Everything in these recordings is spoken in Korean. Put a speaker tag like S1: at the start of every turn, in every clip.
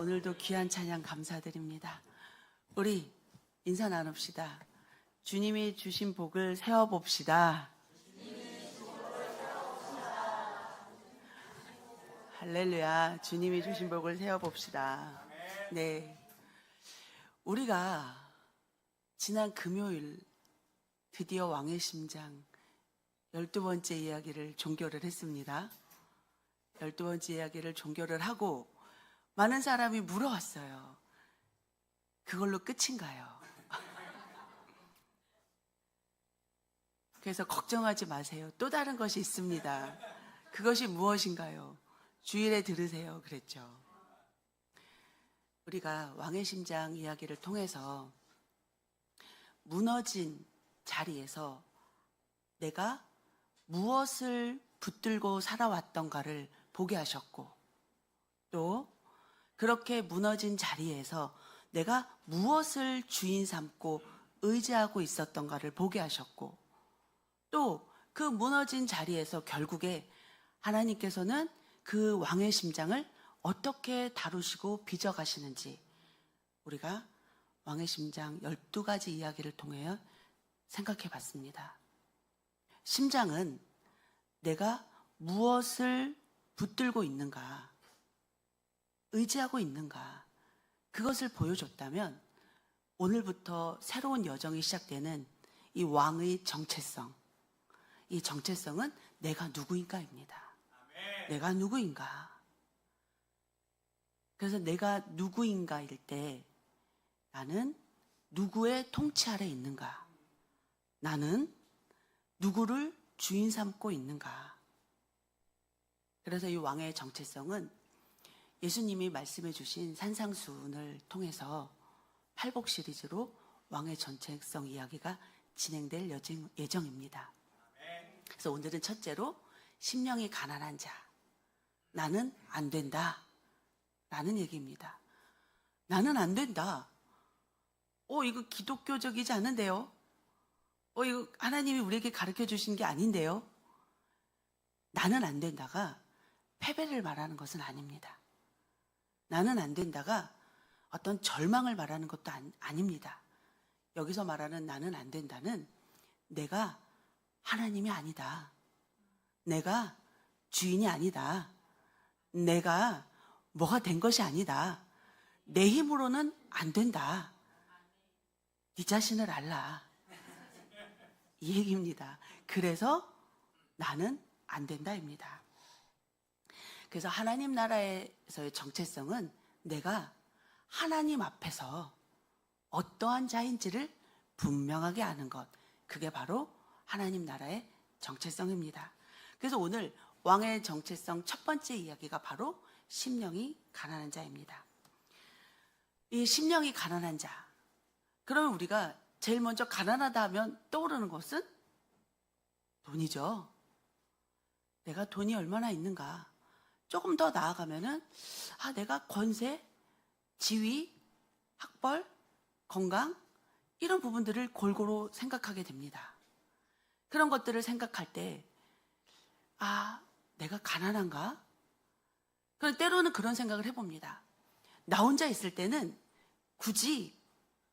S1: 오늘도 귀한 찬양 감사드립니다. 우리 인사 나눕시다. 주님이 주신 복을 세워봅시다. 할렐루야. 주님이 주신 복을 세워봅시다. 네, 우리가 지난 금요일 드디어 왕의 심장 12번째 이야기를 종결을 했습니다. 12번째 이야기를 종결을 하고 많은 사람이 물어왔어요. 그걸로 끝인가요? 그래서 걱정하지 마세요. 또 다른 것이 있습니다. 그것이 무엇인가요? 주일에 들으세요. 그랬죠. 우리가 왕의 심장 이야기를 통해서 무너진 자리에서 내가 무엇을 붙들고 살아왔던가를 보게 하셨고, 또 그렇게 무너진 자리에서 내가 무엇을 주인 삼고 의지하고 있었던가를 보게 하셨고, 또 그 무너진 자리에서 결국에 하나님께서는 그 왕의 심장을 어떻게 다루시고 빚어가시는지 우리가 왕의 심장 12가지 이야기를 통해 생각해 봤습니다. 심장은 내가 무엇을 붙들고 있는가, 의지하고 있는가, 그것을 보여줬다면 오늘부터 새로운 여정이 시작되는 이 왕의 정체성, 이 정체성은 내가 누구인가입니다. 내가 누구인가. 그래서 내가 누구인가일 때 나는 누구의 통치 아래 있는가, 나는 누구를 주인 삼고 있는가. 그래서 이 왕의 정체성은 예수님이 말씀해 주신 산상수훈을 통해서 팔복 시리즈로 왕의 정체성 이야기가 진행될 예정입니다. 그래서 오늘은 첫째로 심령이 가난한 자, 나는 안 된다 라는 얘기입니다. 나는 안 된다. 이거 기독교적이지 않은데요? 이거 하나님이 우리에게 가르쳐 주신 게 아닌데요? 나는 안 된다가 패배를 말하는 것은 아닙니다. 나는 안 된다가 어떤 절망을 말하는 것도 아닙니다. 여기서 말하는 나는 안 된다는 내가 하나님이 아니다. 내가 주인이 아니다. 내가 뭐가 된 것이 아니다. 내 힘으로는 안 된다. 네 자신을 알라. 이 얘기입니다. 그래서 나는 안 된다입니다. 그래서 하나님 나라에서의 정체성은 내가 하나님 앞에서 어떠한 자인지를 분명하게 아는 것, 그게 바로 하나님 나라의 정체성입니다. 그래서 오늘 왕의 정체성 첫 번째 이야기가 바로 심령이 가난한 자입니다. 이 심령이 가난한 자, 그러면 우리가 제일 먼저 가난하다 하면 떠오르는 것은 돈이죠. 내가 돈이 얼마나 있는가. 조금 더 나아가면은 내가 권세, 지위, 학벌, 건강 이런 부분들을 골고루 생각하게 됩니다. 그런 것들을 생각할 때 내가 가난한가? 그럼 때로는 그런 생각을 해봅니다. 나 혼자 있을 때는 굳이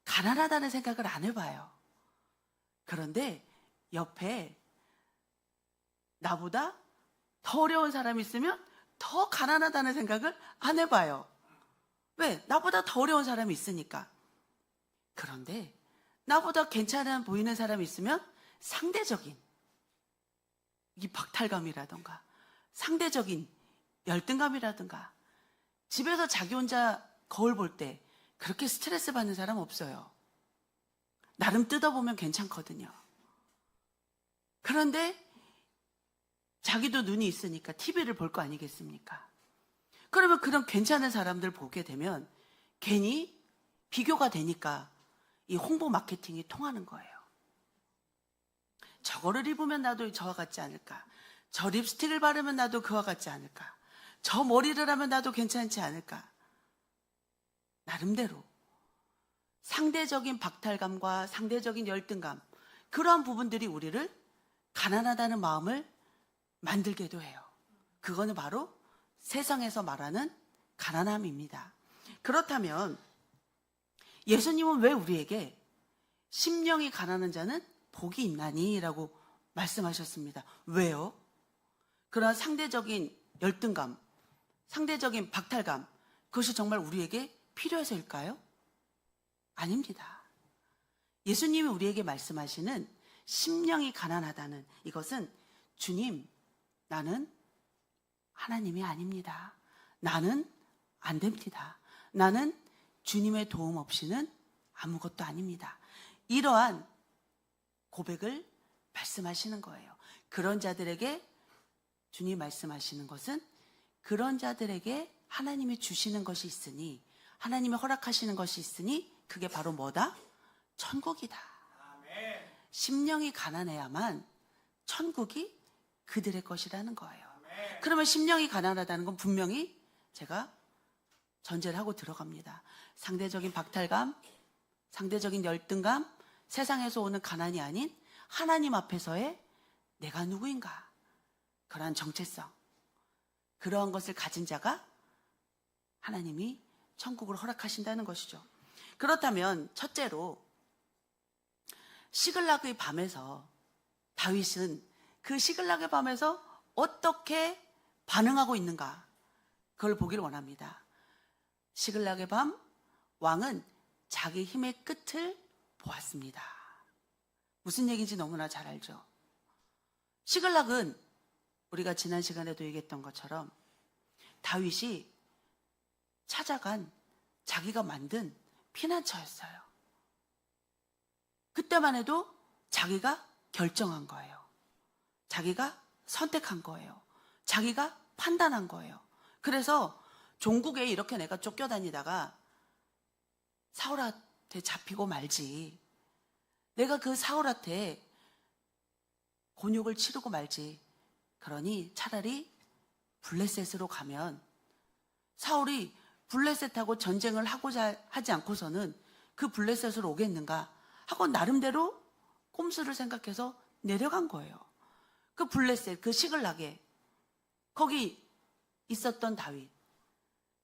S1: 가난하다는 생각을 안 해봐요. 그런데 옆에 나보다 더 어려운 사람이 있으면 더 가난하다는 생각을 안 해봐요. 왜? 나보다 더 어려운 사람이 있으니까. 그런데 나보다 괜찮아 보이는 사람이 있으면 상대적인 이 박탈감이라던가 상대적인 열등감이라든가, 집에서 자기 혼자 거울 볼 때 그렇게 스트레스 받는 사람 없어요. 나름 뜯어보면 괜찮거든요. 그런데 자기도 눈이 있으니까 TV를 볼 거 아니겠습니까? 그러면 그런 괜찮은 사람들 보게 되면 괜히 비교가 되니까 이 홍보 마케팅이 통하는 거예요. 저거를 입으면 나도 저와 같지 않을까? 저 립스틱을 바르면 나도 그와 같지 않을까? 저 머리를 하면 나도 괜찮지 않을까? 나름대로 상대적인 박탈감과 상대적인 열등감, 그러한 부분들이 우리를 가난하다는 마음을 만들게도 해요. 그거는 바로 세상에서 말하는 가난함입니다. 그렇다면 예수님은 왜 우리에게 심령이 가난한 자는 복이 있나니? 라고 말씀하셨습니다. 왜요? 그런 상대적인 열등감, 상대적인 박탈감, 그것이 정말 우리에게 필요해서일까요? 아닙니다. 예수님이 우리에게 말씀하시는 심령이 가난하다는 이것은 주님, 나는 하나님이 아닙니다. 나는 안 됩니다. 나는 주님의 도움 없이는 아무것도 아닙니다. 이러한 고백을 말씀하시는 거예요. 그런 자들에게 주님 말씀하시는 것은 그런 자들에게 하나님이 주시는 것이 있으니, 하나님이 허락하시는 것이 있으니 그게 바로 뭐다? 천국이다. 심령이 가난해야만 천국이 그들의 것이라는 거예요. 그러면 심령이 가난하다는 건 분명히 제가 전제를 하고 들어갑니다. 상대적인 박탈감, 상대적인 열등감, 세상에서 오는 가난이 아닌 하나님 앞에서의 내가 누구인가, 그러한 정체성, 그러한 것을 가진 자가 하나님이 천국을 허락하신다는 것이죠. 그렇다면 첫째로 시글락의 밤에서 다윗은 그 시글락의 밤에서 어떻게 반응하고 있는가, 그걸 보기를 원합니다. 시글락의 밤, 왕은 자기 힘의 끝을 보았습니다. 무슨 얘기인지 너무나 잘 알죠. 시글락은 우리가 지난 시간에도 얘기했던 것처럼 다윗이 찾아간 자기가 만든 피난처였어요. 그때만 해도 자기가 결정한 거예요. 자기가 선택한 거예요. 자기가 판단한 거예요. 그래서 종국에 이렇게 내가 쫓겨다니다가 사울한테 잡히고 말지, 내가 그 사울한테 곤욕을 치르고 말지, 그러니 차라리 블레셋으로 가면 사울이 블레셋하고 전쟁을 하고자 하지 않고서는 그 블레셋으로 오겠는가 하고 나름대로 꼼수를 생각해서 내려간 거예요. 그 블레셋, 그 시글락에 거기 있었던 다윗,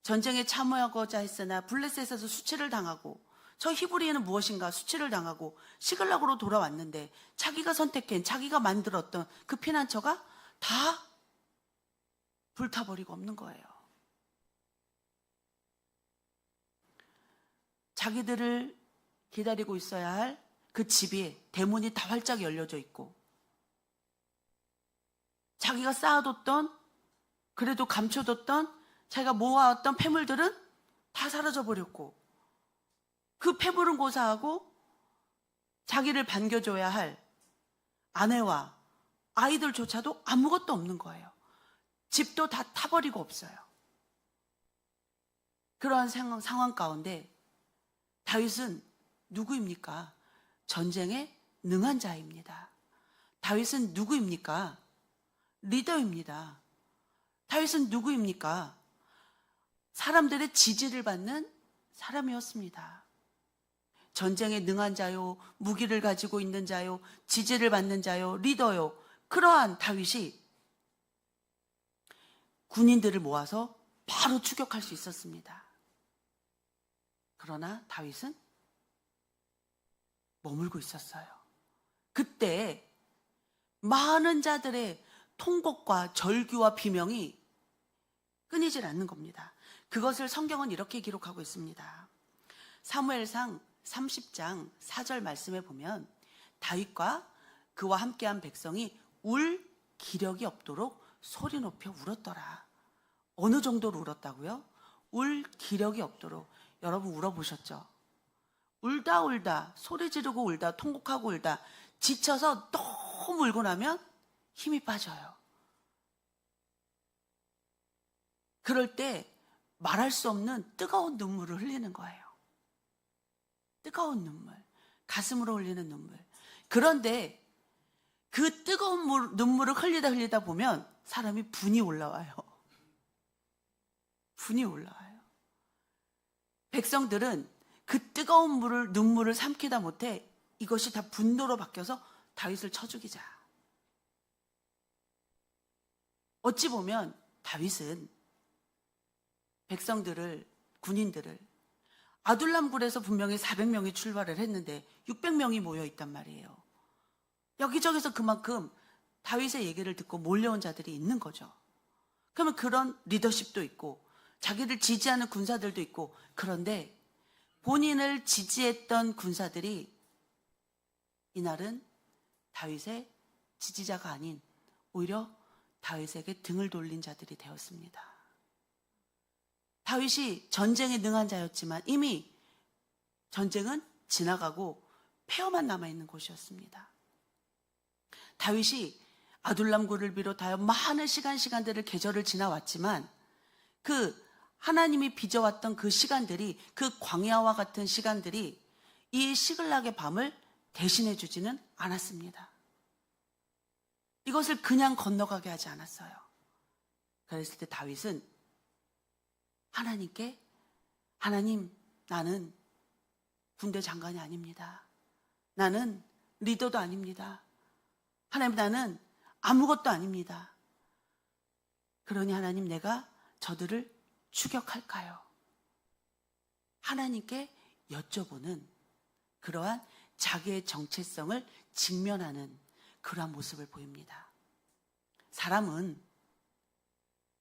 S1: 전쟁에 참여하고자 했으나 블레셋에서 수치를 당하고 저 히브리에는 무엇인가 수치를 당하고 시글락으로 돌아왔는데 자기가 선택한, 자기가 만들었던 그 피난처가 다 불타버리고 없는 거예요. 자기들을 기다리고 있어야 할 그 집이 대문이 다 활짝 열려져 있고, 자기가 쌓아뒀던, 그래도 감춰뒀던, 자기가 모아왔던 폐물들은 다 사라져 버렸고, 그 폐물은 고사하고 자기를 반겨줘야 할 아내와 아이들조차도 아무것도 없는 거예요. 집도 다 타버리고 없어요. 그러한 상황 가운데 다윗은 누구입니까? 전쟁에 능한 자입니다. 다윗은 누구입니까? 리더입니다. 다윗은 누구입니까? 사람들의 지지를 받는 사람이었습니다. 전쟁에 능한 자요, 무기를 가지고 있는 자요, 지지를 받는 자요, 리더요. 그러한 다윗이 군인들을 모아서 바로 추격할 수 있었습니다. 그러나 다윗은 머물고 있었어요. 그때 많은 자들의 통곡과 절규와 비명이 끊이질 않는 겁니다. 그것을 성경은 이렇게 기록하고 있습니다. 사무엘상 30장 4절 말씀에 보면 다윗과 그와 함께한 백성이 울 기력이 없도록 소리 높여 울었더라. 어느 정도로 울었다고요? 울 기력이 없도록. 여러분 울어보셨죠? 울다 소리 지르고 울다, 통곡하고 울다, 지쳐서 너무 울고 나면 힘이 빠져요. 그럴 때 말할 수 없는 뜨거운 눈물을 흘리는 거예요. 뜨거운 눈물, 가슴으로 흘리는 눈물. 그런데 그 뜨거운 눈물을 흘리다 보면 사람이 분이 올라와요. 분이 올라와요. 백성들은 그 뜨거운 눈물을 삼키다 못해 이것이 다 분노로 바뀌어서 다윗을 쳐 죽이자. 어찌 보면 다윗은 백성들을 군인들을, 아둘람굴에서 분명히 400명이 출발을 했는데 600명이 모여 있단 말이에요. 여기저기서 그만큼 다윗의 얘기를 듣고 몰려온 자들이 있는 거죠. 그러면 그런 리더십도 있고 자기를 지지하는 군사들도 있고, 그런데 본인을 지지했던 군사들이 이날은 다윗의 지지자가 아닌 오히려 다윗에게 등을 돌린 자들이 되었습니다. 다윗이 전쟁에 능한 자였지만 이미 전쟁은 지나가고 폐허만 남아있는 곳이었습니다. 다윗이 아둘람굴을 비롯하여 많은 시간들을 계절을 지나왔지만 그 하나님이 빚어왔던 그 시간들이, 그 광야와 같은 시간들이 이 시글락의 밤을 대신해 주지는 않았습니다. 이것을 그냥 건너가게 하지 않았어요. 그랬을 때 다윗은 하나님께, 하나님, 나는 군대 장관이 아닙니다. 나는 리더도 아닙니다. 하나님, 나는 아무것도 아닙니다. 그러니 하나님, 내가 저들을 추격할까요? 하나님께 여쭤보는 그러한 자기의 정체성을 직면하는 그러한 모습을 보입니다. 사람은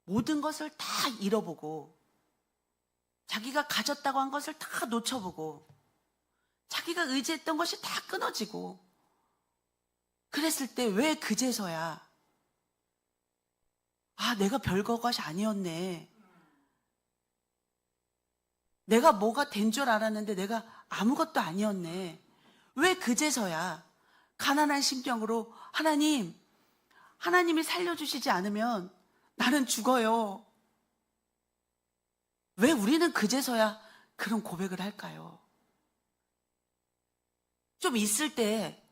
S1: 모든 것을 다 잃어보고 자기가 가졌다고 한 것을 다 놓쳐보고 자기가 의지했던 것이 다 끊어지고 그랬을 때 왜 그제서야 내가 별거 것이 아니었네, 내가 뭐가 된 줄 알았는데 내가 아무것도 아니었네, 왜 그제서야 가난한 심정으로 하나님이 살려주시지 않으면 나는 죽어요, 왜 우리는 그제서야 그런 고백을 할까요? 좀 있을 때,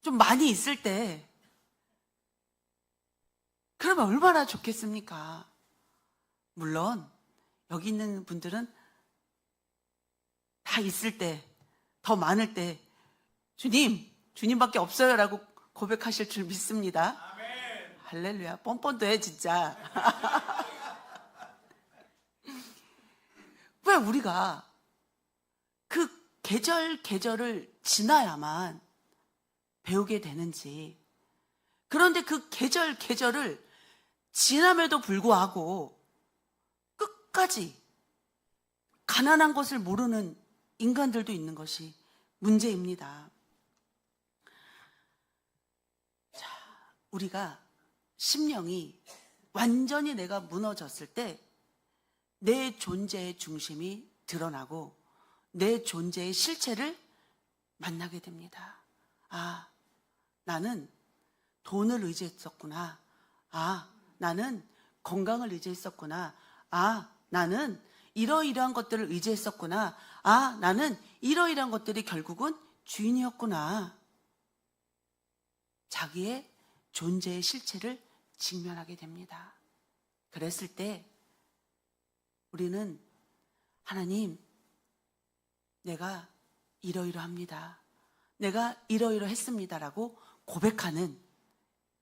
S1: 좀 많이 있을 때 그러면 얼마나 좋겠습니까? 물론 여기 있는 분들은 다 있을 때, 더 많을 때 주님밖에 없어요 라고 고백하실 줄 믿습니다. 아멘. 할렐루야. 뻔뻔도 해 진짜. 왜 우리가 그 계절을 지나야만 배우게 되는지, 그런데 그 계절을 지남에도 불구하고 끝까지 가난한 것을 모르는 인간들도 있는 것이 문제입니다. 자, 우리가 심령이 완전히 내가 무너졌을 때 내 존재의 중심이 드러나고 내 존재의 실체를 만나게 됩니다. 나는 돈을 의지했었구나. 나는 건강을 의지했었구나. 나는 이러이러한 것들을 의지했었구나. 나는 이러이러한 것들이 결국은 주인이었구나. 자기의 존재의 실체를 직면하게 됩니다. 그랬을 때 우리는 하나님, 내가 이러이러합니다, 내가 이러이러했습니다라고 고백하는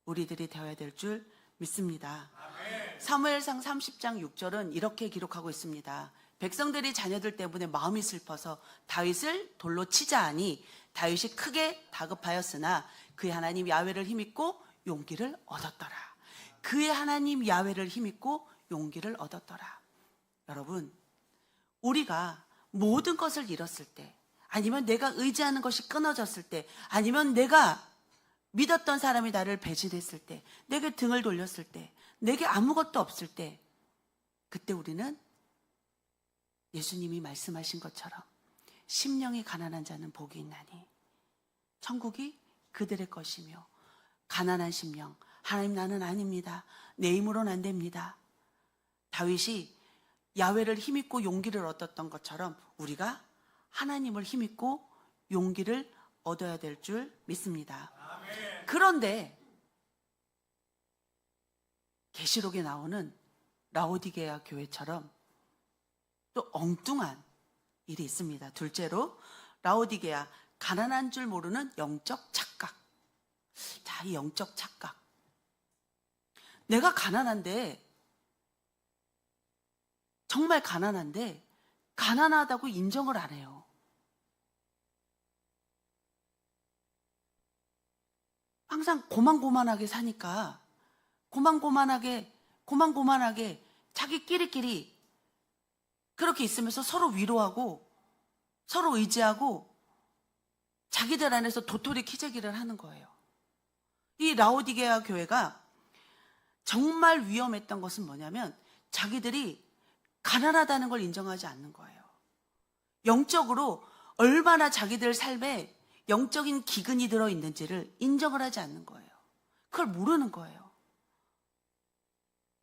S1: 우리들이 되어야 될 줄 믿습니다. 아멘. 사무엘상 30장 6절은 이렇게 기록하고 있습니다. 백성들이 자녀들 때문에 마음이 슬퍼서 다윗을 돌로 치자 하니 다윗이 크게 다급하였으나 그의 하나님 야훼를 힘입고 용기를 얻었더라. 그의 하나님 야훼를 힘입고 용기를 얻었더라. 여러분, 우리가 모든 것을 잃었을 때, 아니면 내가 의지하는 것이 끊어졌을 때, 아니면 내가 믿었던 사람이 나를 배신했을 때, 내게 등을 돌렸을 때, 내게 아무것도 없을 때, 그때 우리는 예수님이 말씀하신 것처럼 심령이 가난한 자는 복이 있나니 천국이 그들의 것이며, 가난한 심령, 하나님 나는 아닙니다, 내 힘으로는 안 됩니다, 다윗이 야훼를 힘입고 용기를 얻었던 것처럼 우리가 하나님을 힘입고 용기를 얻어야 될 줄 믿습니다. 아멘. 그런데 계시록에 나오는 라오디게아 교회처럼 또 엉뚱한 일이 있습니다. 둘째로, 라오디게아, 가난한 줄 모르는 영적 착각. 자, 이 영적 착각. 내가 가난한데 정말 가난한데 가난하다고 인정을 안 해요. 항상 고만고만하게 사니까 고만고만하게 자기끼리끼리 그렇게 있으면서 서로 위로하고 서로 의지하고 자기들 안에서 도토리 키재기를 하는 거예요. 이 라오디게아 교회가 정말 위험했던 것은 뭐냐면 자기들이 가난하다는 걸 인정하지 않는 거예요. 영적으로 얼마나 자기들 삶에 영적인 기근이 들어있는지를 인정을 하지 않는 거예요. 그걸 모르는 거예요.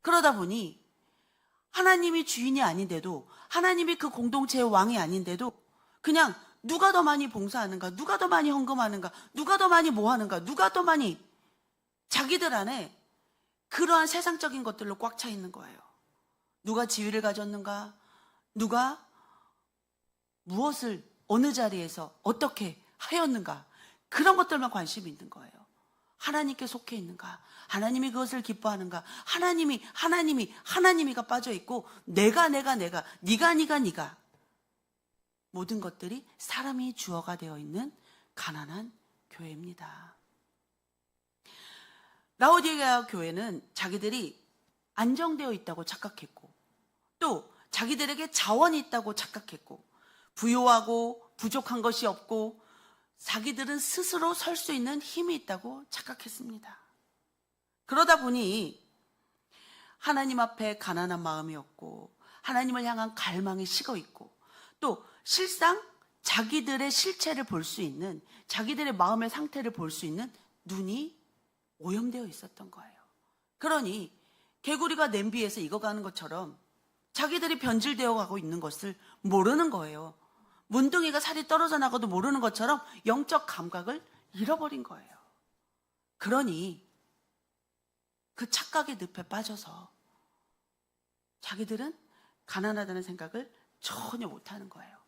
S1: 그러다 보니 하나님이 주인이 아닌데도, 하나님이 그 공동체의 왕이 아닌데도 그냥 누가 더 많이 봉사하는가, 누가 더 많이 헌금하는가, 누가 더 많이 뭐 하는가, 누가 더 많이, 자기들 안에 그러한 세상적인 것들로 꽉 차 있는 거예요. 누가 지위를 가졌는가, 누가 무엇을 어느 자리에서 어떻게 하였는가, 그런 것들만 관심이 있는 거예요. 하나님께 속해 있는가, 하나님이 그것을 기뻐하는가, 하나님이가 빠져있고 내가 네가 모든 것들이 사람이 주어가 되어 있는 가난한 교회입니다. 라오디게아 교회는 자기들이 안정되어 있다고 착각했고, 또 자기들에게 자원이 있다고 착각했고, 부요하고 부족한 것이 없고 자기들은 스스로 설 수 있는 힘이 있다고 착각했습니다. 그러다 보니 하나님 앞에 가난한 마음이었고 하나님을 향한 갈망이 식어 있고, 또 실상 자기들의 실체를 볼 수 있는, 자기들의 마음의 상태를 볼 수 있는 눈이 오염되어 있었던 거예요. 그러니 개구리가 냄비에서 익어가는 것처럼 자기들이 변질되어 가고 있는 것을 모르는 거예요. 문둥이가 살이 떨어져 나가도 모르는 것처럼 영적 감각을 잃어버린 거예요. 그러니 그 착각의 늪에 빠져서 자기들은 가난하다는 생각을 전혀 못하는 거예요.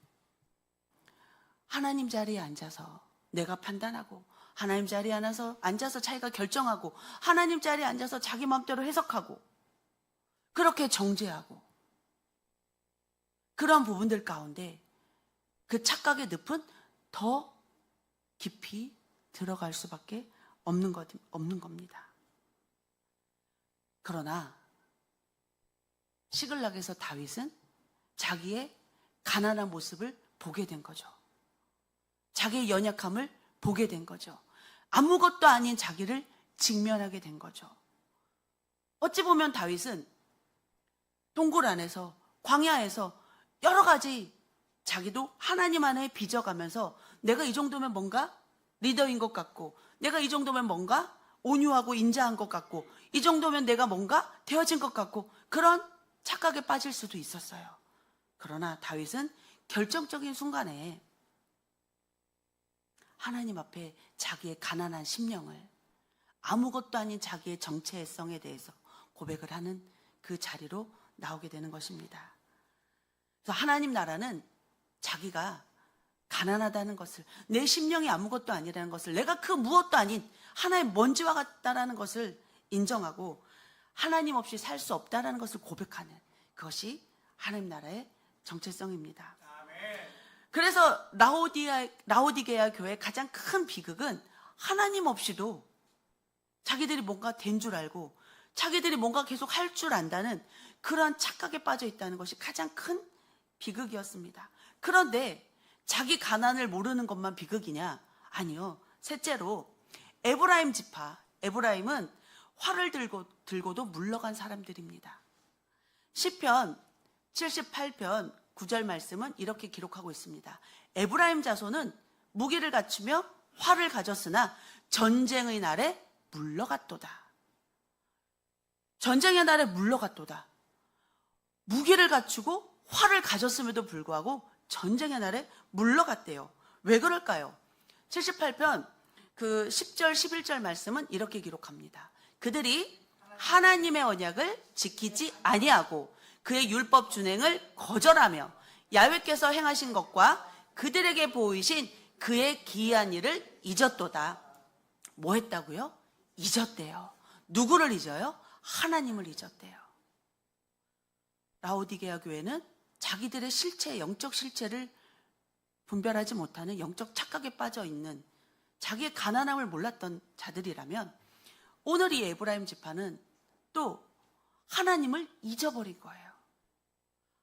S1: 하나님 자리에 앉아서 내가 판단하고, 하나님 자리에 앉아서 자기가 결정하고, 하나님 자리에 앉아서 자기 마음대로 해석하고, 그렇게 정죄하고, 그런 부분들 가운데 그 착각의 늪은 더 깊이 들어갈 수밖에 없는 겁니다. 그러나 시글락에서 다윗은 자기의 가난한 모습을 보게 된 거죠. 자기의 연약함을 보게 된 거죠. 아무것도 아닌 자기를 직면하게 된 거죠. 어찌 보면 다윗은 동굴 안에서, 광야에서 여러 가지 자기도 하나님 안에 빚어가면서 내가 이 정도면 뭔가 리더인 것 같고, 내가 이 정도면 뭔가 온유하고 인자한 것 같고, 이 정도면 내가 뭔가 되어진 것 같고, 그런 착각에 빠질 수도 있었어요. 그러나 다윗은 결정적인 순간에 하나님 앞에 자기의 가난한 심령을, 아무것도 아닌 자기의 정체성에 대해서 고백을 하는 그 자리로 나오게 되는 것입니다. 그래서 하나님 나라는 자기가 가난하다는 것을, 내 심령이 아무것도 아니라는 것을, 내가 그 무엇도 아닌 하나의 먼지와 같다라는 것을 인정하고 하나님 없이 살 수 없다라는 것을 고백하는, 그것이 하나님 나라의 정체성입니다. 그래서 라오디게아 교회의 가장 큰 비극은 하나님 없이도 자기들이 뭔가 된 줄 알고 자기들이 뭔가 계속 할 줄 안다는 그러한 착각에 빠져 있다는 것이 가장 큰 비극이었습니다. 그런데 자기 가난을 모르는 것만 비극이냐? 아니요. 셋째로 에브라임 지파, 에브라임은 활을 들고도 물러간 사람들입니다. 시편 78편 9절 말씀은 이렇게 기록하고 있습니다. 에브라임 자손은 무기를 갖추며 활을 가졌으나 전쟁의 날에 물러갔도다. 전쟁의 날에 물러갔도다. 무기를 갖추고 활을 가졌음에도 불구하고 전쟁의 날에 물러갔대요. 왜 그럴까요? 78편 그 10절 11절 말씀은 이렇게 기록합니다. 그들이 하나님의 언약을 지키지 아니하고 그의 율법 준행을 거절하며 야훼께서 행하신 것과 그들에게 보이신 그의 기이한 일을 잊었도다. 뭐 했다고요? 잊었대요. 누구를 잊어요? 하나님을 잊었대요. 라오디게아 교회는 자기들의 실체, 영적 실체를 분별하지 못하는 영적 착각에 빠져 있는 자기의 가난함을 몰랐던 자들이라면 오늘 이 에브라임 지파는 또 하나님을 잊어버린 거예요.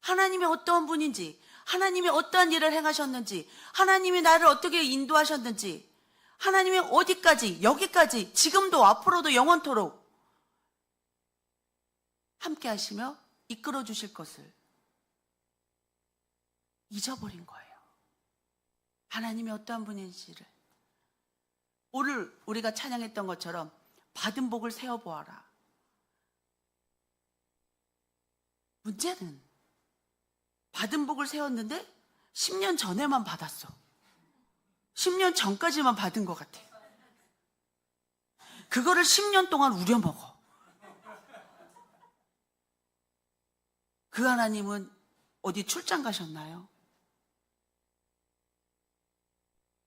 S1: 하나님이 어떠한 분인지, 하나님이 어떠한 일을 행하셨는지, 하나님이 나를 어떻게 인도하셨는지, 하나님이 어디까지, 여기까지, 지금도 앞으로도 영원토록 함께 하시며 이끌어 주실 것을 잊어버린 거예요. 하나님이 어떠한 분인지를. 오늘 우리가 찬양했던 것처럼 받은 복을 세어보아라. 문제는 받은 복을 세웠는데 10년 전에만 받았어. 10년 전까지만 받은 것 같아. 그거를 10년 동안 우려먹어. 그 하나님은 어디 출장 가셨나요?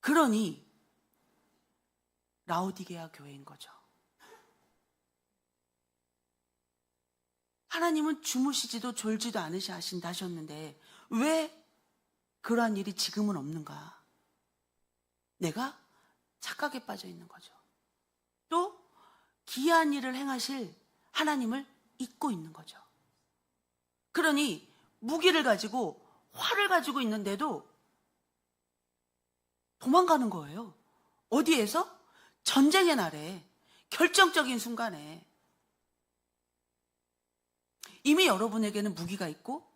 S1: 그러니 라오디게아 교회인 거죠. 하나님은 주무시지도 졸지도 않으시 하신다셨는데 왜 그러한 일이 지금은 없는가? 내가 착각에 빠져 있는 거죠. 또 기이한 일을 행하실 하나님을 잊고 있는 거죠. 그러니 무기를 가지고 활을 가지고 있는데도 도망가는 거예요. 어디에서? 전쟁의 날에, 결정적인 순간에. 이미 여러분에게는 무기가 있고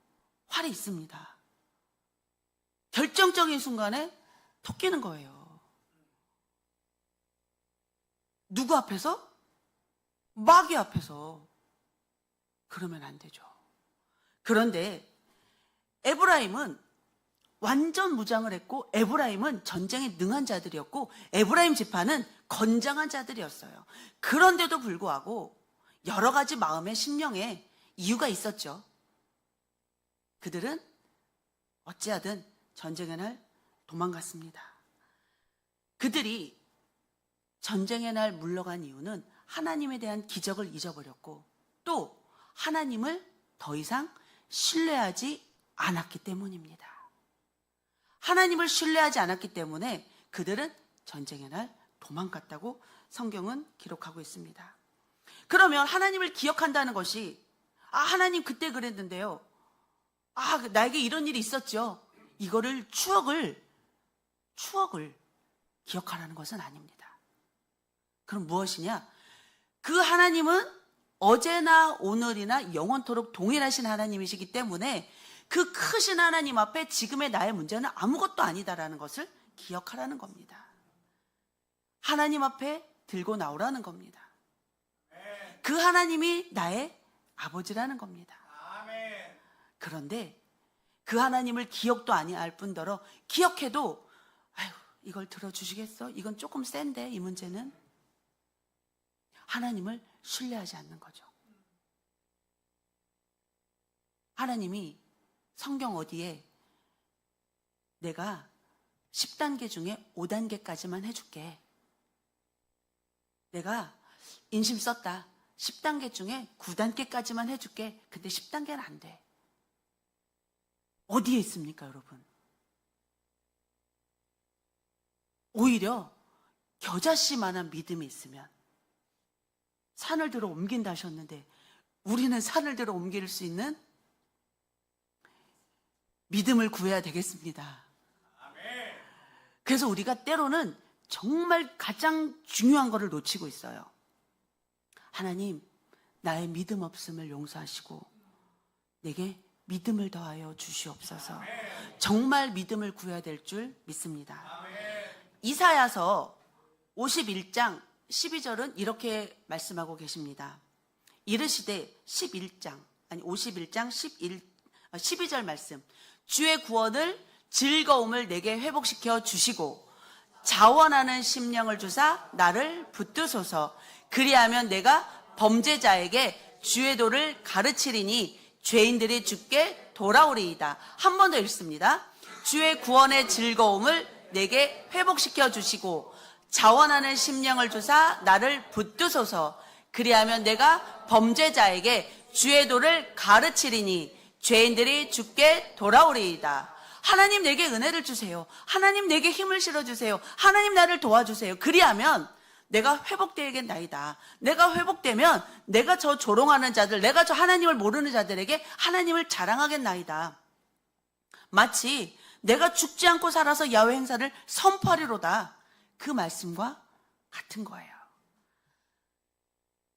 S1: 활이 있습니다. 결정적인 순간에 토끼는 거예요. 누구 앞에서? 마귀 앞에서. 그러면 안 되죠. 그런데 에브라임은 완전 무장을 했고 에브라임은 전쟁에 능한 자들이었고 에브라임 지파는 건장한 자들이었어요. 그런데도 불구하고 여러 가지 마음의 심령에 이유가 있었죠. 그들은 어찌하든 전쟁의 날 도망갔습니다. 그들이 전쟁의 날 물러간 이유는 하나님에 대한 기적을 잊어버렸고 또 하나님을 더 이상 신뢰하지 않았기 때문입니다. 하나님을 신뢰하지 않았기 때문에 그들은 전쟁의 날 도망갔다고 성경은 기록하고 있습니다. 그러면 하나님을 기억한다는 것이 하나님 그때 그랬는데요. 나에게 이런 일이 있었죠. 이거를 추억을 기억하라는 것은 아닙니다. 그럼 무엇이냐? 그 하나님은 어제나 오늘이나 영원토록 동일하신 하나님이시기 때문에 그 크신 하나님 앞에 지금의 나의 문제는 아무것도 아니다라는 것을 기억하라는 겁니다. 하나님 앞에 들고 나오라는 겁니다. 그 하나님이 나의 아버지라는 겁니다. 그런데 그 하나님을 기억도 아니할 뿐더러 기억해도 이걸 들어주시겠어? 이건 조금 센데 이 문제는. 하나님을 신뢰하지 않는 거죠. 하나님이 성경 어디에 내가 10단계 중에 5단계까지만 해줄게. 내가 인심 썼다. 10단계 중에 9단계까지만 해줄게. 근데 10단계는 안 돼. 어디에 있습니까, 여러분? 오히려 겨자씨만한 믿음이 있으면 산을 들어 옮긴다 하셨는데 우리는 산을 들어 옮길 수 있는 믿음을 구해야 되겠습니다. 그래서 우리가 때로는 정말 가장 중요한 것을 놓치고 있어요. 하나님, 나의 믿음 없음을 용서하시고 내게 믿음을 더하여 주시옵소서. 정말 믿음을 구해야 될 줄 믿습니다. 이사야서 51장 12절은 이렇게 말씀하고 계십니다. 이르시되 51장 12절 말씀. 주의 구원을 즐거움을 내게 회복시켜 주시고 자원하는 심령을 주사 나를 붙드소서. 그리하면 내가 범죄자에게 주의 도를 가르치리니 죄인들이 주께 돌아오리이다. 한 번 더 읽습니다. 주의 구원의 즐거움을 내게 회복시켜 주시고 자원하는 심령을 주사 나를 붙드소서. 그리하면 내가 범죄자에게 주의 도를 가르치리니 죄인들이 주께 돌아오리이다. 하나님 내게 은혜를 주세요. 하나님 내게 힘을 실어주세요. 하나님 나를 도와주세요. 그리하면 내가 회복되겠나이다. 내가 회복되면 내가 저 조롱하는 자들, 내가 저 하나님을 모르는 자들에게 하나님을 자랑하겠나이다. 마치 내가 죽지 않고 살아서 야훼 행사를 선포하리로다. 그 말씀과 같은 거예요.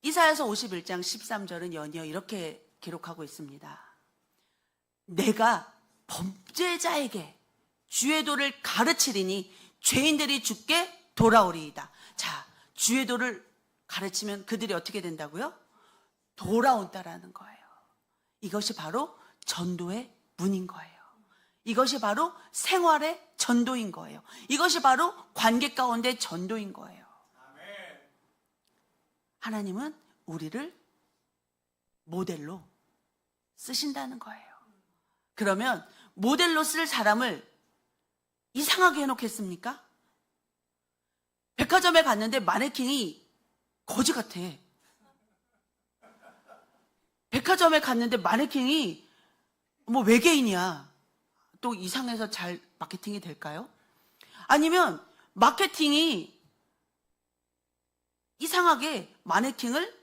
S1: 이사야서 51장 13절은 연이어 이렇게 기록하고 있습니다. 내가 범죄자에게 주의 도를 가르치리니 죄인들이 주께 돌아오리이다. 자, 주의 도를 가르치면 그들이 어떻게 된다고요? 돌아온다라는 거예요. 이것이 바로 전도의 문인 거예요. 이것이 바로 생활의 전도인 거예요. 이것이 바로 관계 가운데 전도인 거예요. 하나님은 우리를 모델로 쓰신다는 거예요. 그러면 모델로 쓸 사람을 이상하게 해놓겠습니까? 백화점에 갔는데 마네킹이 거지 같아. 백화점에 갔는데 마네킹이 뭐 외계인이야. 또 이상해서 잘 마케팅이 될까요? 아니면 마케팅이 이상하게 마네킹을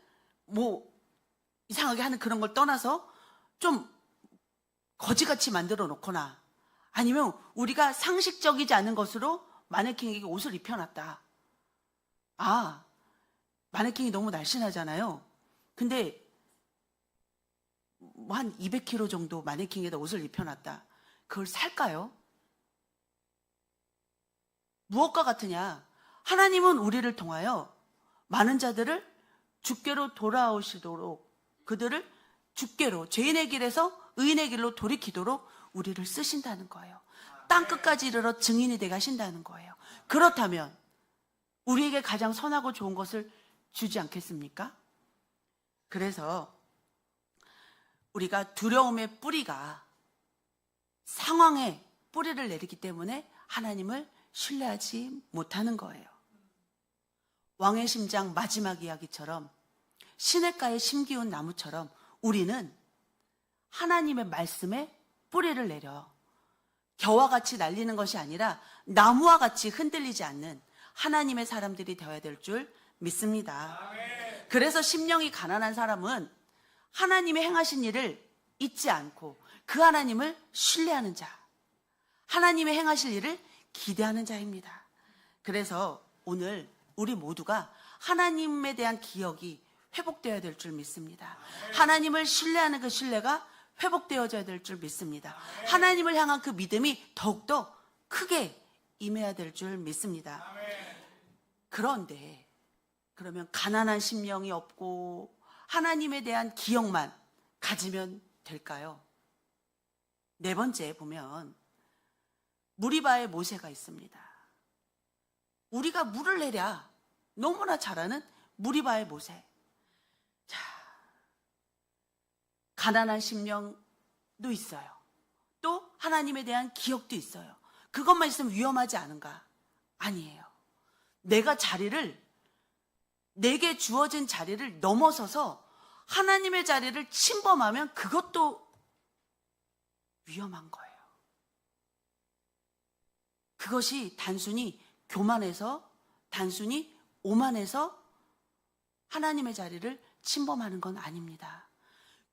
S1: 뭐 이상하게 하는 그런 걸 떠나서 좀 거지같이 만들어 놓거나 아니면 우리가 상식적이지 않은 것으로 마네킹에게 옷을 입혀놨다. 아, 마네킹이 너무 날씬하잖아요. 근데 뭐 한 200kg 정도 마네킹에다 옷을 입혀놨다. 그걸 살까요? 무엇과 같으냐? 하나님은 우리를 통하여 많은 자들을 주께로 돌아오시도록 그들을 주께로 죄인의 길에서 의인의 길로 돌이키도록 우리를 쓰신다는 거예요. 땅끝까지 이르러 증인이 되게 하신다는 거예요. 그렇다면 우리에게 가장 선하고 좋은 것을 주지 않겠습니까? 그래서 우리가 두려움의 뿌리가 상황에 뿌리를 내리기 때문에 하나님을 신뢰하지 못하는 거예요. 왕의 심장 마지막 이야기처럼 시냇가에 심기운 나무처럼 우리는 하나님의 말씀에 뿌리를 내려 겨와 같이 날리는 것이 아니라 나무와 같이 흔들리지 않는 하나님의 사람들이 되어야 될 줄 믿습니다. 그래서 심령이 가난한 사람은 하나님의 행하신 일을 잊지 않고 그 하나님을 신뢰하는 자, 하나님의 행하실 일을 기대하는 자입니다. 그래서 오늘 우리 모두가 하나님에 대한 기억이 회복되어야 될 줄 믿습니다. 하나님을 신뢰하는 그 신뢰가 회복되어져야 될 줄 믿습니다. 하나님을 향한 그 믿음이 더욱더 크게 임해야 될 줄 믿습니다. 그런데 그러면 가난한 심령이 없고 하나님에 대한 기억만 가지면 될까요? 네 번째 보면 무리바의 모세가 있습니다. 우리가 물을 내랴 너무나 잘 아는 무리바의 모세. 자, 가난한 심령도 있어요. 또 하나님에 대한 기억도 있어요. 그것만 있으면 위험하지 않은가? 아니에요. 내게 주어진 자리를 넘어서서 하나님의 자리를 침범하면 그것도 위험한 거예요. 그것이 단순히 교만해서, 단순히 오만해서 하나님의 자리를 침범하는 건 아닙니다.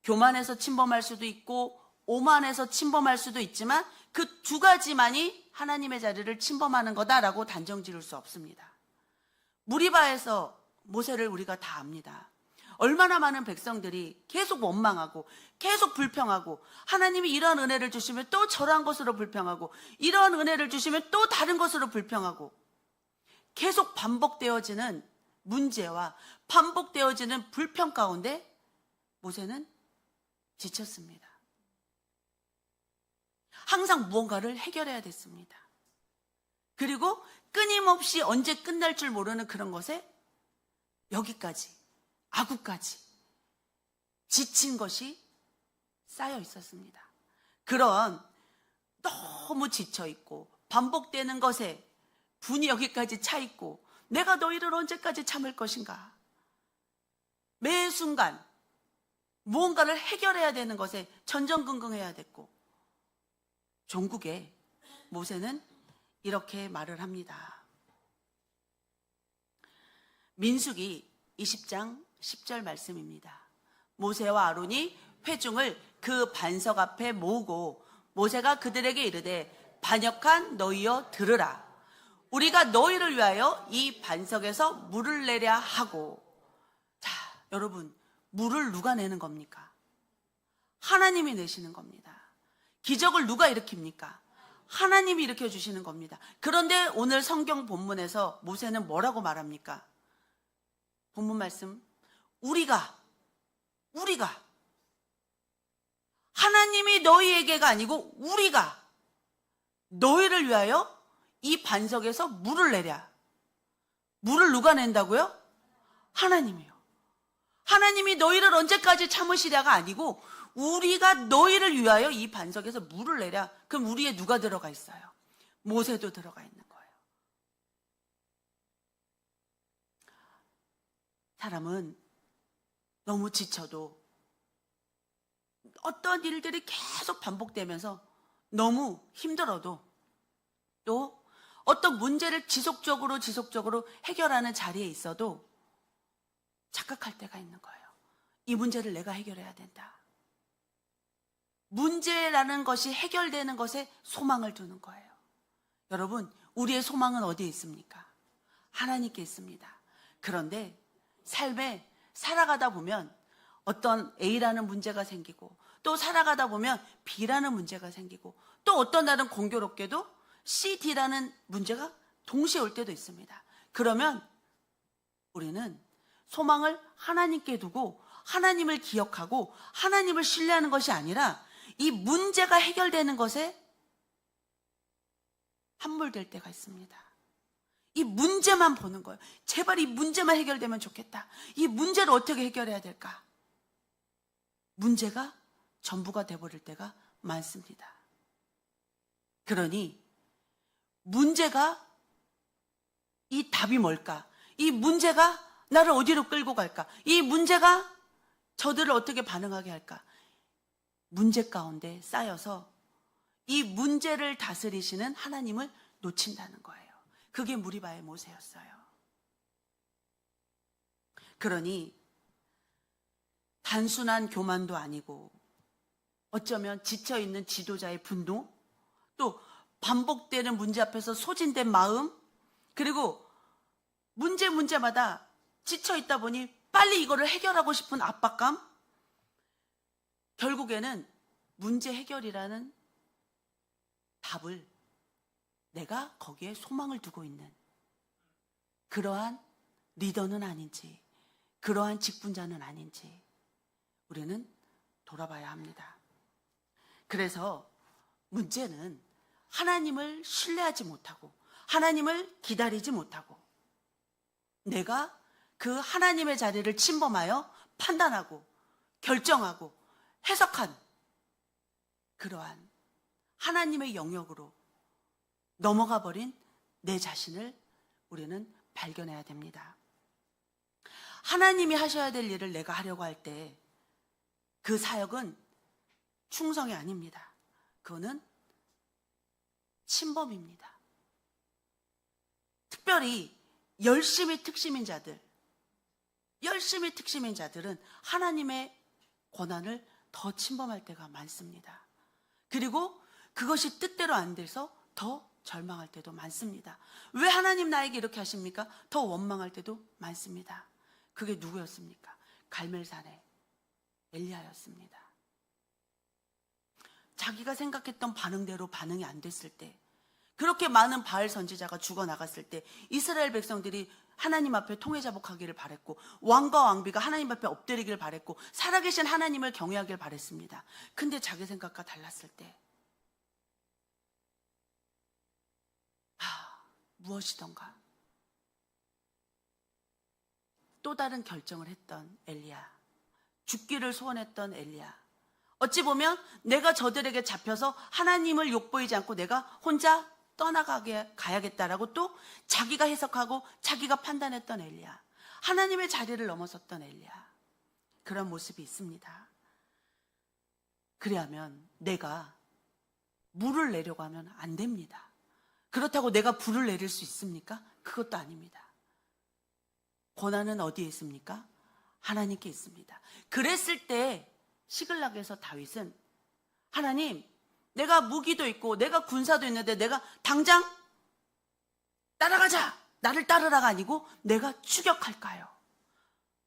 S1: 교만해서 침범할 수도 있고 오만해서 침범할 수도 있지만 그 두 가지만이 하나님의 자리를 침범하는 거다라고 단정 지을 수 없습니다. 무리바에서 모세를 우리가 다 압니다. 얼마나 많은 백성들이 계속 원망하고 계속 불평하고 하나님이 이런 은혜를 주시면 또 저러한 것으로 불평하고 이런 은혜를 주시면 또 다른 것으로 불평하고 계속 반복되어지는 문제와 반복되어지는 불평 가운데 모세는 지쳤습니다. 항상 무언가를 해결해야 됐습니다. 그리고 끊임없이 언제 끝날 줄 모르는 그런 것에 여기까지, 아구까지 지친 것이 쌓여 있었습니다. 그런 너무 지쳐있고 반복되는 것에 분이 여기까지 차있고 내가 너희를 언제까지 참을 것인가? 매 순간 무언가를 해결해야 되는 것에 전전긍긍해야 됐고, 종국에 모세는 이렇게 말을 합니다. 민수기 20장 10절 말씀입니다. 모세와 아론이 회중을 그 반석 앞에 모으고 모세가 그들에게 이르되 반역한 너희여 들으라. 우리가 너희를 위하여 이 반석에서 물을 내랴 하고. 자, 여러분, 물을 누가 내는 겁니까? 하나님이 내시는 겁니다. 기적을 누가 일으킵니까? 하나님이 일으켜 주시는 겁니다. 그런데 오늘 성경 본문에서 모세는 뭐라고 말합니까? 본문 말씀, 우리가 하나님이 너희에게가 아니고 우리가 너희를 위하여 이 반석에서 물을 내랴. 물을 누가 낸다고요? 하나님이요. 하나님이 너희를 언제까지 참으시랴가 아니고 우리가 너희를 위하여 이 반석에서 물을 내랴. 그럼 우리에 누가 들어가 있어요? 모세도 들어가 있는 거예요. 사람은 너무 지쳐도 어떤 일들이 계속 반복되면서 너무 힘들어도 또 어떤 문제를 지속적으로 해결하는 자리에 있어도 착각할 때가 있는 거예요. 이 문제를 내가 해결해야 된다. 문제라는 것이 해결되는 것에 소망을 두는 거예요. 여러분, 우리의 소망은 어디에 있습니까? 하나님께 있습니다. 그런데 삶에 살아가다 보면 어떤 A라는 문제가 생기고 또 살아가다 보면 B라는 문제가 생기고 또 어떤 날은 공교롭게도 C, D라는 문제가 동시에 올 때도 있습니다. 그러면 우리는 소망을 하나님께 두고 하나님을 기억하고 하나님을 신뢰하는 것이 아니라 이 문제가 해결되는 것에 함몰될 때가 있습니다. 이 문제만 보는 거예요. 제발 이 문제만 해결되면 좋겠다. 이 문제를 어떻게 해결해야 될까? 문제가 전부가 돼버릴 때가 많습니다. 그러니 문제가 이 답이 뭘까? 이 문제가 나를 어디로 끌고 갈까? 이 문제가 저들을 어떻게 반응하게 할까? 문제 가운데 쌓여서 이 문제를 다스리시는 하나님을 놓친다는 거예요. 그게 무리바의 모세였어요. 그러니 단순한 교만도 아니고 어쩌면 지쳐있는 지도자의 분노, 또 반복되는 문제 앞에서 소진된 마음, 그리고 문제마다 지쳐있다 보니 빨리 이거를 해결하고 싶은 압박감, 결국에는 문제 해결이라는 답을 내가 거기에 소망을 두고 있는 그러한 리더는 아닌지, 그러한 직분자는 아닌지 우리는 돌아봐야 합니다. 그래서 문제는 하나님을 신뢰하지 못하고 하나님을 기다리지 못하고 내가 그 하나님의 자리를 침범하여 판단하고 결정하고 해석한 그러한 하나님의 영역으로 넘어가 버린 내 자신을 우리는 발견해야 됩니다. 하나님이 하셔야 될 일을 내가 하려고 할 때 그 사역은 충성이 아닙니다. 그거는 침범입니다. 특별히 열심히 특심인 자들은 하나님의 권한을 더 침범할 때가 많습니다. 그리고 그것이 뜻대로 안 돼서 더 절망할 때도 많습니다. 왜 하나님 나에게 이렇게 하십니까? 더 원망할 때도 많습니다. 그게 누구였습니까? 갈멜산의 엘리야였습니다. 자기가 생각했던 반응대로 반응이 안 됐을 때, 그렇게 많은 바알 선지자가 죽어나갔을 때 이스라엘 백성들이 하나님 앞에 통회자복하기를 바랬고 왕과 왕비가 하나님 앞에 엎드리기를 바랬고 살아계신 하나님을 경외하기를 바랬습니다. 근데 자기 생각과 달랐을 때 무엇이던가 또 다른 결정을 했던 엘리야, 죽기를 소원했던 엘리야, 어찌 보면 내가 저들에게 잡혀서 하나님을 욕보이지 않고 내가 혼자 가야겠다라고 또 자기가 해석하고 자기가 판단했던 엘리야, 하나님의 자리를 넘어섰던 엘리야, 그런 모습이 있습니다. 그래야면 내가 물을 내려고 하면 안 됩니다. 그렇다고 내가 불을 내릴 수 있습니까? 그것도 아닙니다. 권한은 어디에 있습니까? 하나님께 있습니다. 그랬을 때 시글락에서 다윗은 하나님, 내가 무기도 있고 내가 군사도 있는데 내가 당장 따라가자! 나를 따르라가 아니고 내가 추격할까요?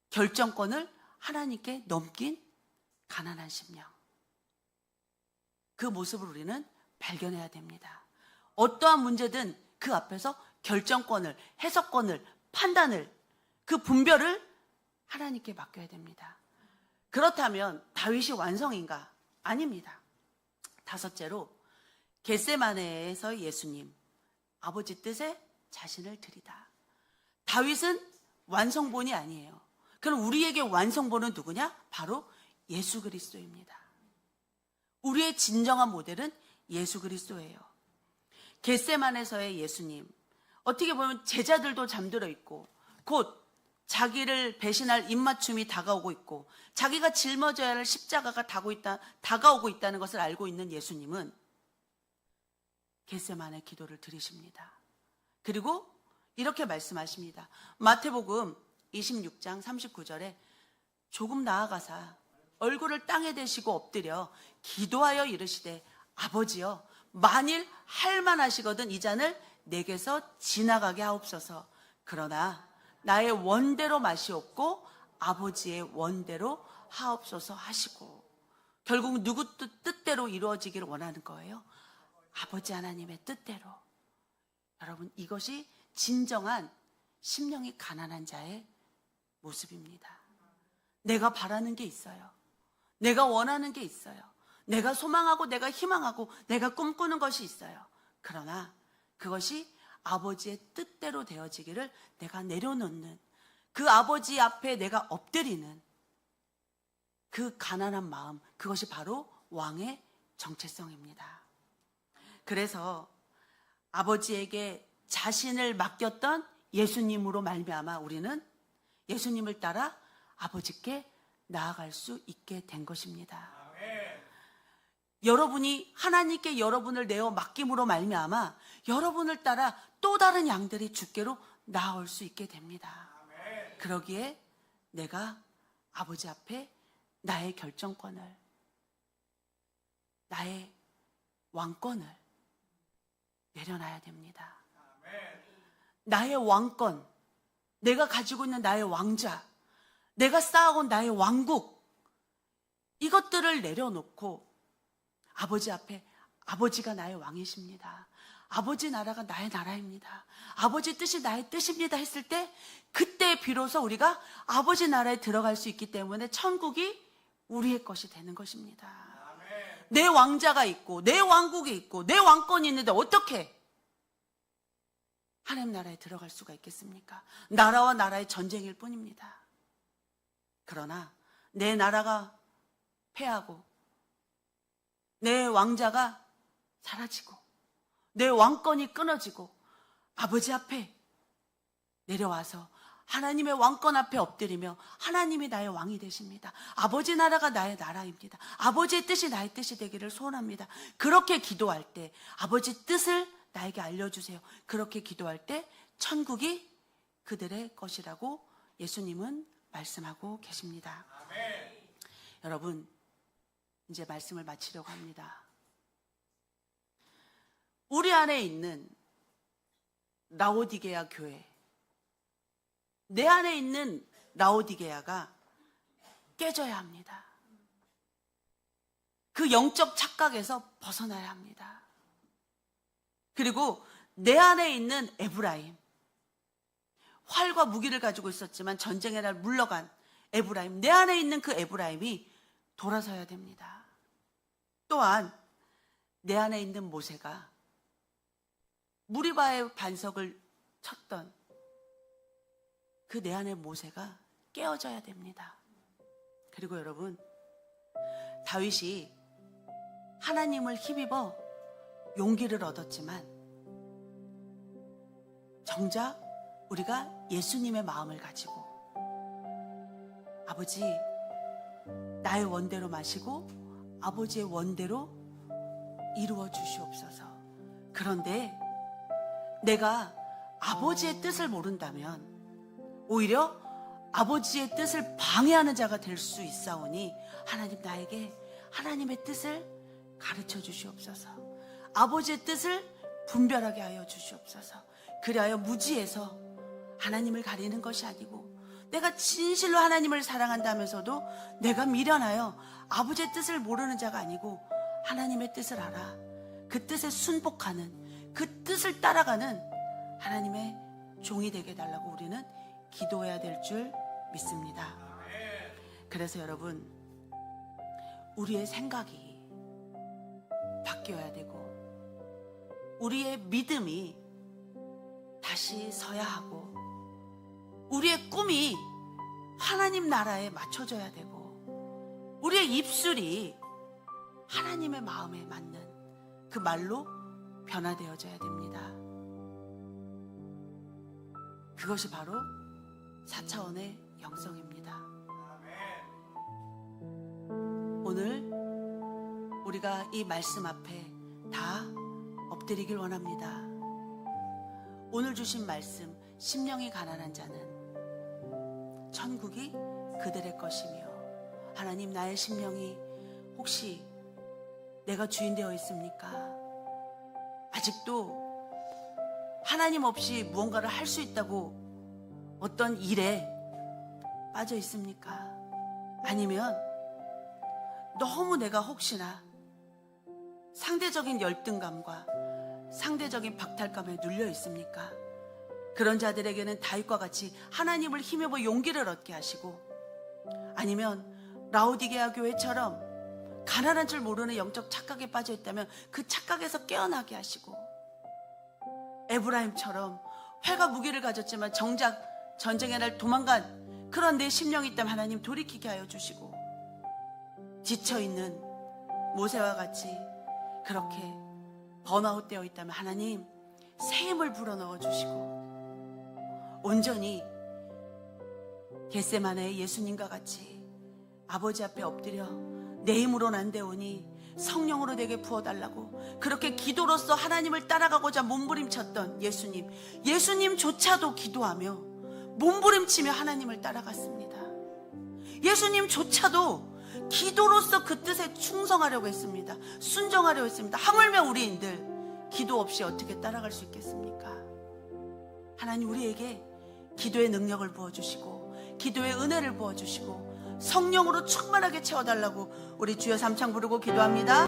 S1: 결정권을 하나님께 넘긴 가난한 심령. 그 모습을 우리는 발견해야 됩니다. 어떠한 문제든 그 앞에서 결정권을, 해석권을, 판단을, 그 분별을 하나님께 맡겨야 됩니다. 그렇다면 다윗이 완성인가? 아닙니다. 다섯째로 겟세마네에서 예수님, 아버지 뜻에 자신을 드리다. 다윗은 완성본이 아니에요. 그럼 우리에게 완성본은 누구냐? 바로 예수 그리스도입니다. 우리의 진정한 모델은 예수 그리스도예요. 겟세마네에서의 예수님, 어떻게 보면 제자들도 잠들어 있고 곧 자기를 배신할 입맞춤이 다가오고 있고 자기가 짊어져야 할 십자가가 다가오고 있다는 것을 알고 있는 예수님은 겟세마네 기도를 드리십니다. 그리고 이렇게 말씀하십니다. 마태복음 26장 39절에 조금 나아가사 얼굴을 땅에 대시고 엎드려 기도하여 이르시되 아버지여 만일 할만하시거든 이 잔을 내게서 지나가게 하옵소서. 그러나 나의 원대로 마시옵고 아버지의 원대로 하옵소서 하시고 결국 누구 뜻대로 이루어지기를 원하는 거예요? 아버지 하나님의 뜻대로. 여러분, 이것이 진정한 심령이 가난한 자의 모습입니다. 내가 바라는 게 있어요. 내가 원하는 게 있어요. 내가 소망하고 내가 희망하고 내가 꿈꾸는 것이 있어요. 그러나 그것이 아버지의 뜻대로 되어지기를 내가 내려놓는, 그 아버지 앞에 내가 엎드리는 그 가난한 마음, 그것이 바로 왕의 정체성입니다. 그래서 아버지에게 자신을 맡겼던 예수님으로 말미암아 우리는 예수님을 따라 아버지께 나아갈 수 있게 된 것입니다. 여러분이 하나님께 여러분을 내어 맡김으로 말미암아 여러분을 따라 또 다른 양들이 주께로 나아올 수 있게 됩니다. 그러기에 내가 아버지 앞에 나의 결정권을, 나의 왕권을 내려놔야 됩니다. 나의 왕권, 내가 가지고 있는 나의 왕자, 내가 쌓아온 나의 왕국, 이것들을 내려놓고 아버지 앞에 아버지가 나의 왕이십니다. 아버지 나라가 나의 나라입니다. 아버지 뜻이 나의 뜻입니다 했을 때 그때 비로소 우리가 아버지 나라에 들어갈 수 있기 때문에 천국이 우리의 것이 되는 것입니다. 내 왕자가 있고 내 왕국이 있고 내 왕권이 있는데 어떻게 하나님 나라에 들어갈 수가 있겠습니까? 나라와 나라의 전쟁일 뿐입니다. 그러나 내 나라가 패하고 내 왕자가 사라지고 내 왕권이 끊어지고 아버지 앞에 내려와서 하나님의 왕권 앞에 엎드리며 하나님이 나의 왕이 되십니다. 아버지 나라가 나의 나라입니다. 아버지의 뜻이 나의 뜻이 되기를 소원합니다. 그렇게 기도할 때 아버지 뜻을 나에게 알려주세요. 그렇게 기도할 때 천국이 그들의 것이라고 예수님은 말씀하고 계십니다. 아멘. 여러분, 이제 말씀을 마치려고 합니다. 우리 안에 있는 라오디게아 교회, 내 안에 있는 라오디게아가 깨져야 합니다. 그 영적 착각에서 벗어나야 합니다. 그리고 내 안에 있는 에브라임, 활과 무기를 가지고 있었지만 전쟁의 날 물러간 에브라임, 내 안에 있는 그 에브라임이 돌아서야 됩니다. 또한 내 안에 있는 모세가 무리바의 반석을 쳤던 그 내 안의 모세가 깨어져야 됩니다. 그리고 여러분, 다윗이 하나님을 힘입어 용기를 얻었지만 정작 우리가 예수님의 마음을 가지고 아버지 나의 원대로 마시고 아버지의 원대로 이루어 주시옵소서. 그런데 내가 아버지의 뜻을 모른다면 오히려 아버지의 뜻을 방해하는 자가 될 수 있사오니 하나님 나에게 하나님의 뜻을 가르쳐 주시옵소서. 아버지의 뜻을 분별하게 하여 주시옵소서. 그리하여 무지해서 하나님을 가리는 것이 아니고 내가 진실로 하나님을 사랑한다면서도 내가 미련하여 아버지의 뜻을 모르는 자가 아니고 하나님의 뜻을 알아 그 뜻에 순복하는 그 뜻을 따라가는 하나님의 종이 되게 해달라고 우리는 기도해야 될 줄 믿습니다. 그래서 여러분, 우리의 생각이 바뀌어야 되고 우리의 믿음이 다시 서야 하고 우리의 꿈이 하나님 나라에 맞춰져야 되고 우리의 입술이 하나님의 마음에 맞는 그 말로 변화되어져야 됩니다. 그것이 바로 4차원의 영성입니다. 오늘 우리가 이 말씀 앞에 다 엎드리길 원합니다. 오늘 주신 말씀, 심령이 가난한 자는 천국이 그들의 것이며 하나님 나의 심령이 혹시 내가 주인 되어 있습니까? 아직도 하나님 없이 무언가를 할 수 있다고 어떤 일에 빠져 있습니까? 아니면 너무 내가 혹시나 상대적인 열등감과 상대적인 박탈감에 눌려 있습니까? 그런 자들에게는 다윗과 같이 하나님을 힘입어 용기를 얻게 하시고 아니면 라오디게아 교회처럼 가난한 줄 모르는 영적 착각에 빠져 있다면 그 착각에서 깨어나게 하시고 에브라임처럼 활과 무기를 가졌지만 정작 전쟁의 날 도망간 그런 내 심령이 있다면 하나님 돌이키게 하여 주시고 지쳐있는 모세와 같이 그렇게 번아웃 되어 있다면 하나님 새 힘을 불어넣어 주시고 온전히 겟세마네의 예수님과 같이 아버지 앞에 엎드려 내 힘으로는 안 되오니 성령으로 내게 부어달라고 그렇게 기도로서 하나님을 따라가고자 몸부림쳤던 예수님조차도 기도하며 몸부림치며 하나님을 따라갔습니다. 예수님조차도 기도로서 그 뜻에 충성하려고 했습니다. 순종하려고 했습니다. 하물며 우리인들 기도 없이 어떻게 따라갈 수 있겠습니까? 하나님 우리에게 기도의 능력을 부어주시고 기도의 은혜를 부어주시고 성령으로 충만하게 채워달라고 우리 주여 삼창 부르고 기도합니다.